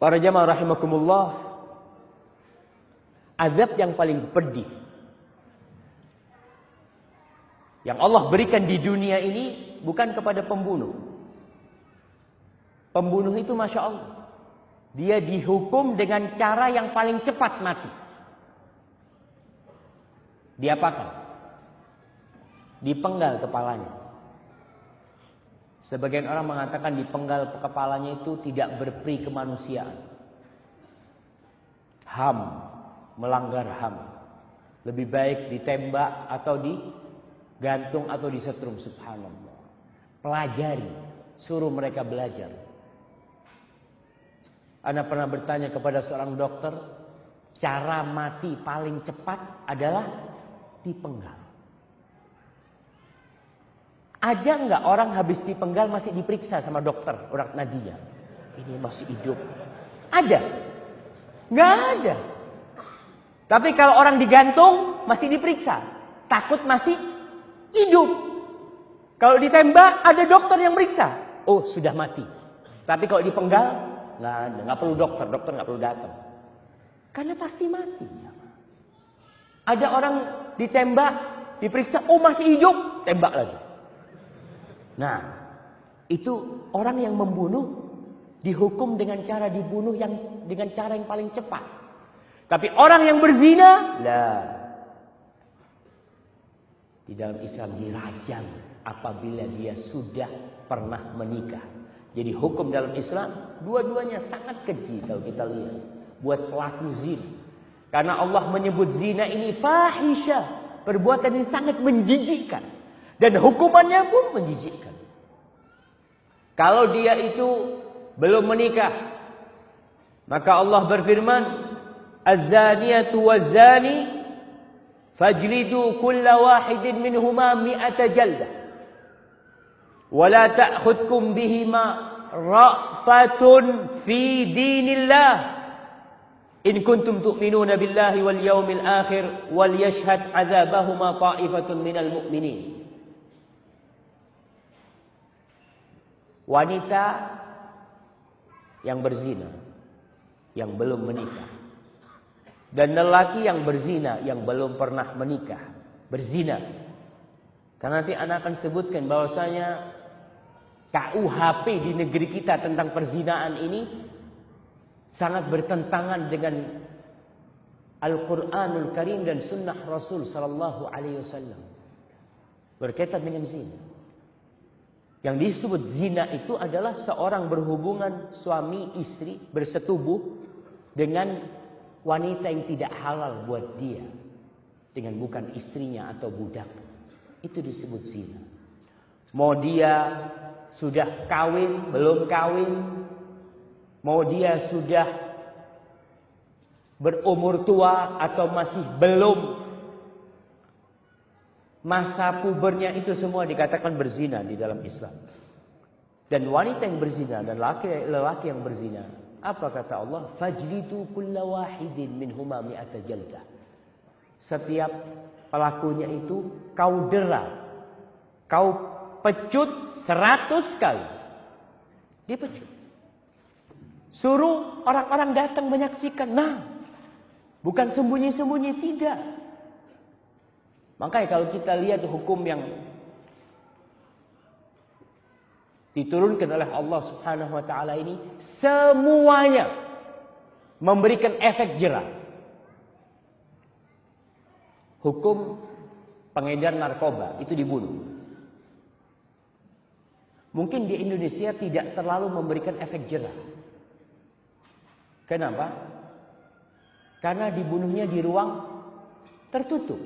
Para jamaah rahimakumullah, azab yang paling pedih yang Allah berikan di dunia ini bukan kepada pembunuh. Pembunuh itu Masya Allah, dia dihukum dengan cara yang paling cepat mati. Diapakan? Dipenggal kepalanya. Sebagian orang mengatakan dipenggal kepalanya itu tidak berperi kemanusiaan. HAM, melanggar HAM. Lebih baik ditembak atau digantung atau disetrum. Subhanallah. Pelajari, suruh mereka belajar. Ana pernah bertanya kepada seorang dokter, cara mati paling cepat adalah dipenggal. Ada nggak orang habis dipenggal masih diperiksa sama dokter urat nadinya? Ini masih hidup. Ada? Nggak ada. Tapi kalau orang digantung masih diperiksa. Takut masih hidup. Kalau ditembak ada dokter yang meriksa. Oh sudah mati. Tapi kalau dipenggal nggak ada. Nggak perlu dokter. Dokter nggak perlu datang. Karena pasti mati. Ada orang ditembak, diperiksa, oh masih hidup, tembak lagi. Nah, itu orang yang membunuh dihukum dengan cara dibunuh dengan cara yang paling cepat. Tapi orang yang berzina, lah, di dalam Islam dirajam apabila dia sudah pernah menikah. Jadi hukum dalam Islam dua-duanya sangat keji kalau kita lihat buat pelaku zina. Karena Allah menyebut zina ini fahisyah, perbuatan yang sangat menjijikkan. Dan hukumannya pun menjijikkan. Kalau dia itu belum menikah, maka Allah berfirman, Az-zaniyatu waz-zani fajlidu kulla wahidin minhuma mi'ata jaldah. Wa la ta'khudkum bihima ra'fatun fi dinillah. In kuntum tu'minuna billahi wal yawmil akhir wal yashhad 'adzabahuma ta'ifatun minal mu'minin. Wanita yang berzina, yang belum menikah, dan lelaki yang berzina, yang belum pernah menikah, berzina. Karena nanti anak akan sebutkan bahwasanya KUHP di negeri kita tentang perzinaan ini sangat bertentangan dengan Al-Quranul Karim dan Sunnah Rasul Sallallahu Alaihi Wasallam berkaitan dengan zina. Yang disebut zina itu adalah seorang berhubungan suami istri bersetubuh dengan wanita yang tidak halal buat dia, dengan bukan istrinya atau budak. Itu disebut zina. Mau dia sudah kawin, belum kawin, mau dia sudah berumur tua atau masih belum, masa pubernya, itu semua dikatakan berzina di dalam Islam. Dan wanita yang berzina dan lelaki yang berzina, apa kata Allah? Fajlidu kulla wahidin minhuma mi'ata jaldah. Setiap pelakunya itu kau dera, kau pecut 100 kali. Dipecut. Suruh orang-orang datang menyaksikan. Nah, bukan sembunyi-sembunyi, tidak. Makanya kalau kita lihat hukum yang diturunkan oleh Allah Subhanahu wa taala ini, semuanya memberikan efek jerah. Hukum pengedar narkoba itu dibunuh. Mungkin di Indonesia tidak terlalu memberikan efek jerah. Kenapa? Karena dibunuhnya di ruang tertutup.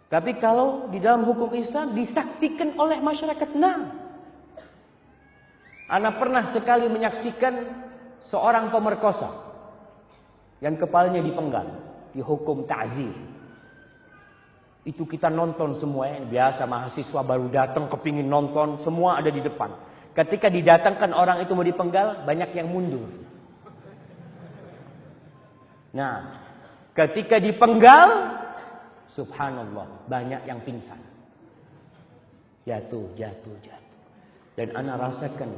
Tapi kalau di dalam hukum Islam disaksikan oleh masyarakat, nah, Ana pernah sekali menyaksikan seorang pemerkosa yang kepalanya dipenggal, dihukum ta'zir. Itu kita nonton semua, biasa mahasiswa baru datang kepingin nonton, semua ada di depan. Ketika didatangkan orang itu mau dipenggal, banyak yang mundur. Nah, ketika dipenggal, subhanallah, banyak yang pingsan. Jatuh. Dan ana rasakan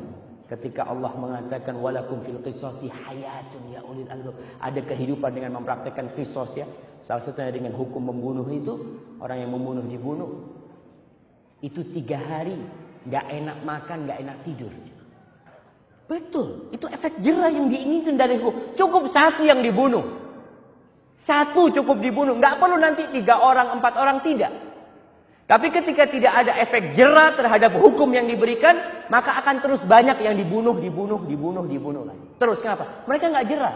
Ketika Allah mengatakan walakum fil qisasi hayatun ya ulil albab, ada kehidupan dengan mempraktekkan qisas ya. Salah satunya dengan hukum membunuh itu, orang yang membunuh dibunuh. Itu 3 hari nggak enak makan, nggak enak tidur. Betul, itu efek jerah yang diinginkan dari hukum. Cukup 1 yang dibunuh. 1 cukup dibunuh, nggak perlu nanti 3 orang, 4 orang, tidak. Tapi ketika tidak ada efek jerah terhadap hukum yang diberikan, maka akan terus banyak yang dibunuh lagi. Terus kenapa? Mereka nggak jerah.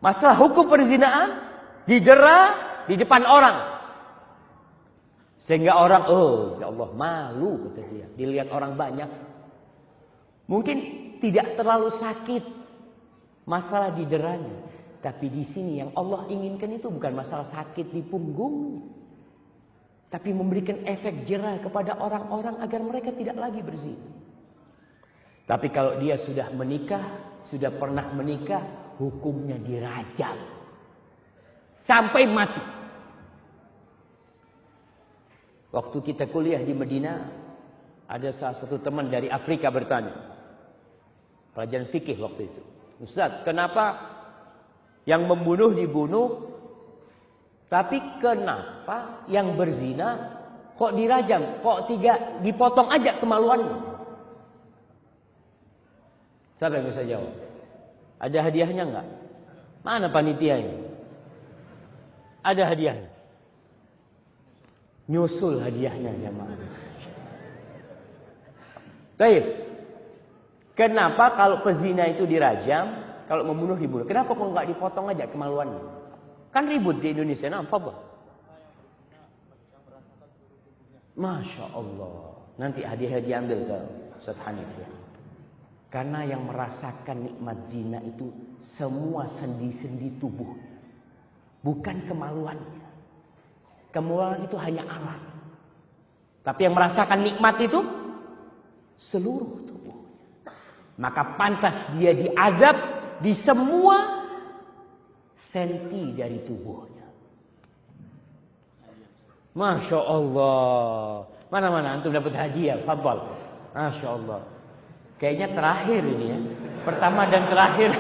Masalah hukum perzinaan dijerah di depan orang, sehingga orang, oh ya Allah, malu kata dia, dilihat orang banyak. Mungkin tidak terlalu sakit masalah dideranya, tapi di sini yang Allah inginkan itu bukan masalah sakit di punggung, tapi memberikan efek jerah kepada orang-orang agar mereka tidak lagi berzina. Tapi kalau dia sudah menikah, sudah pernah menikah, hukumnya dirajam sampai mati. Waktu kita kuliah di Madinah, ada salah satu teman dari Afrika bertanya, pelajaran fikih waktu itu, Ustaz, kenapa yang membunuh dibunuh, tapi kenapa yang berzina kok dirajam, kok dipotong aja kemaluannya? Siapa yang bisa jawab? Ada hadiahnya enggak? Mana panitia ini? Ada hadiahnya? Nyusul hadiahnya jemaah. Baik. Kenapa kalau pezina itu dirajam, kalau membunuh dibunuh? Kenapa kok enggak dipotong aja kemaluannya? Kan ribut di Indonesia. Nah, fadhal. Masya Allah. Nanti hadiah diambil ke Ustaz Hanif ya. Karena yang merasakan nikmat zina itu semua sendi-sendi tubuh, bukan kemaluannya. Kemaluan itu hanya alat. Tapi yang merasakan nikmat itu seluruh tubuhnya. Maka pantas dia diazab di semua senti dari tubuhnya. Masya Allah. Mana-mana antum dapat hadiah, fadhal. Masya Allah. Kayaknya terakhir ini ya. Pertama dan terakhir.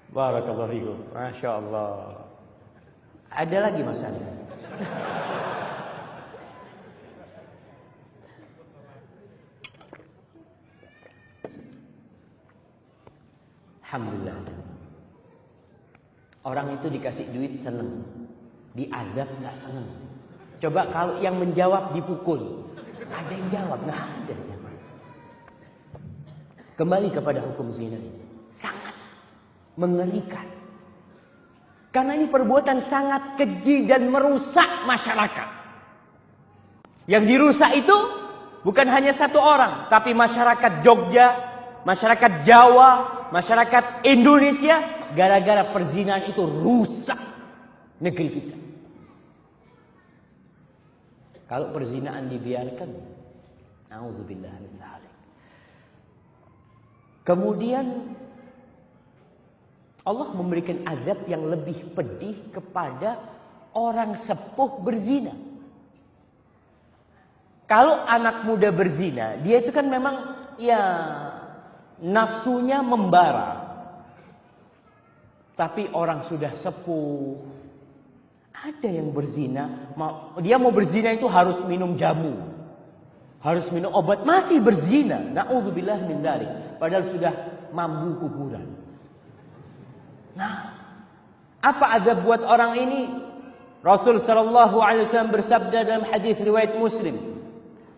Barakallahu fikum. Masya Allah. Ada lagi masalah? Alhamdulillah. Orang itu dikasih duit seneng, diazab nggak seneng. Coba kalau yang menjawab dipukul, ada yang jawab? Nggak ada. Kembali kepada hukum zina ini, sangat mengerikan. Karena ini perbuatan sangat keji dan merusak masyarakat. Yang dirusak itu bukan hanya satu orang, tapi masyarakat Jogja, masyarakat Jawa, masyarakat Indonesia, gara-gara perzinahan itu rusak negeri kita. Kalau perzinahan dibiarkan, na'udzubillah min dzalik. Kemudian Allah memberikan azab yang lebih pedih kepada orang sepuh berzina. Kalau anak muda berzina, dia itu kan memang ya nafsunya membara. Tapi orang sudah sepuh, ada yang berzina, dia mau berzina itu harus minum jamu, harus minum obat, masih berzina. Na'udzubillah min dzalik. Padahal sudah mambu kuburan. Nah, apa azab buat orang ini? Rasul sallallahu alaihi wasallam bersabda dalam hadis riwayat Muslim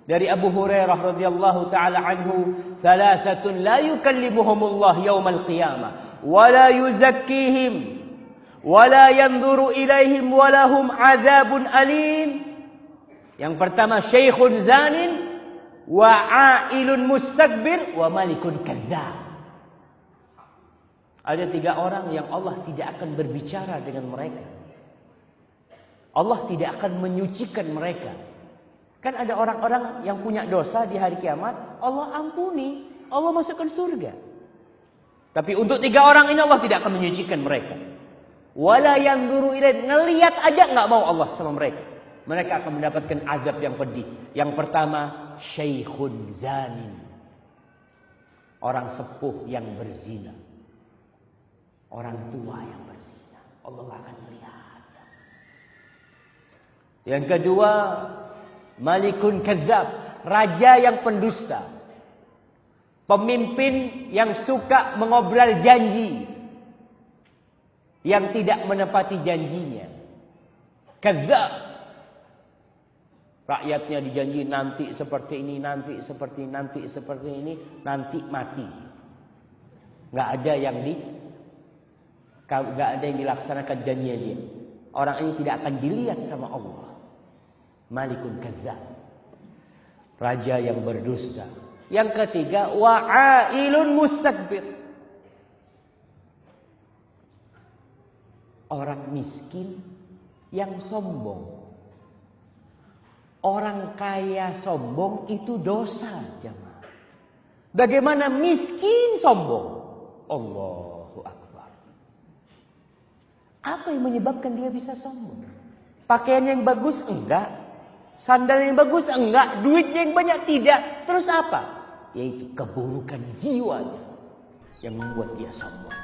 dari Abu Hurairah radhiyallahu taala anhu, "Thalathatun la yukallimuhumullah yaumal qiyamah wa la yuzakkihim wa la yanzuru ilaihim wa lahum adzabun alim." Yang pertama, syaikhun zanin wa ailun mustakbir wa malikun kadzdzab. Ada 3 orang yang Allah tidak akan berbicara dengan mereka. Allah tidak akan menyucikan mereka. Kan ada orang-orang yang punya dosa di hari kiamat, Allah ampuni, Allah masukkan surga. Tapi untuk 3 orang ini Allah tidak akan menyucikan mereka. Wala yanzuru ilaihim, ngelihat aja nggak mau Allah sama mereka. Mereka akan mendapatkan azab yang pedih. Yang pertama, syaikhun zanin. Orang sepuh yang berzina. Orang tua yang berzina. Allah akan melihat. Yang kedua, malikun kadzab. Raja yang pendusta. Pemimpin yang suka mengobrol janji. Yang tidak menepati janjinya. Kadzab. Rakyatnya dijanji nanti seperti ini, nanti seperti ini, nanti seperti ini, nanti mati. Nggak ada yang dilaksanakan janjinya dia. Orang ini tidak akan dilihat sama Allah. Malikun kadzab. Raja yang berdusta. Yang ketiga, wa'ailun mustakbir. Orang miskin yang sombong. Orang kaya sombong itu dosa, jemaah. Bagaimana miskin sombong? Allahu Akbar. Apa yang menyebabkan dia bisa sombong? Pakaian yang bagus enggak, sandal yang bagus enggak, duit yang banyak tidak. Terus apa? Yaitu keburukan jiwanya yang membuat dia sombong.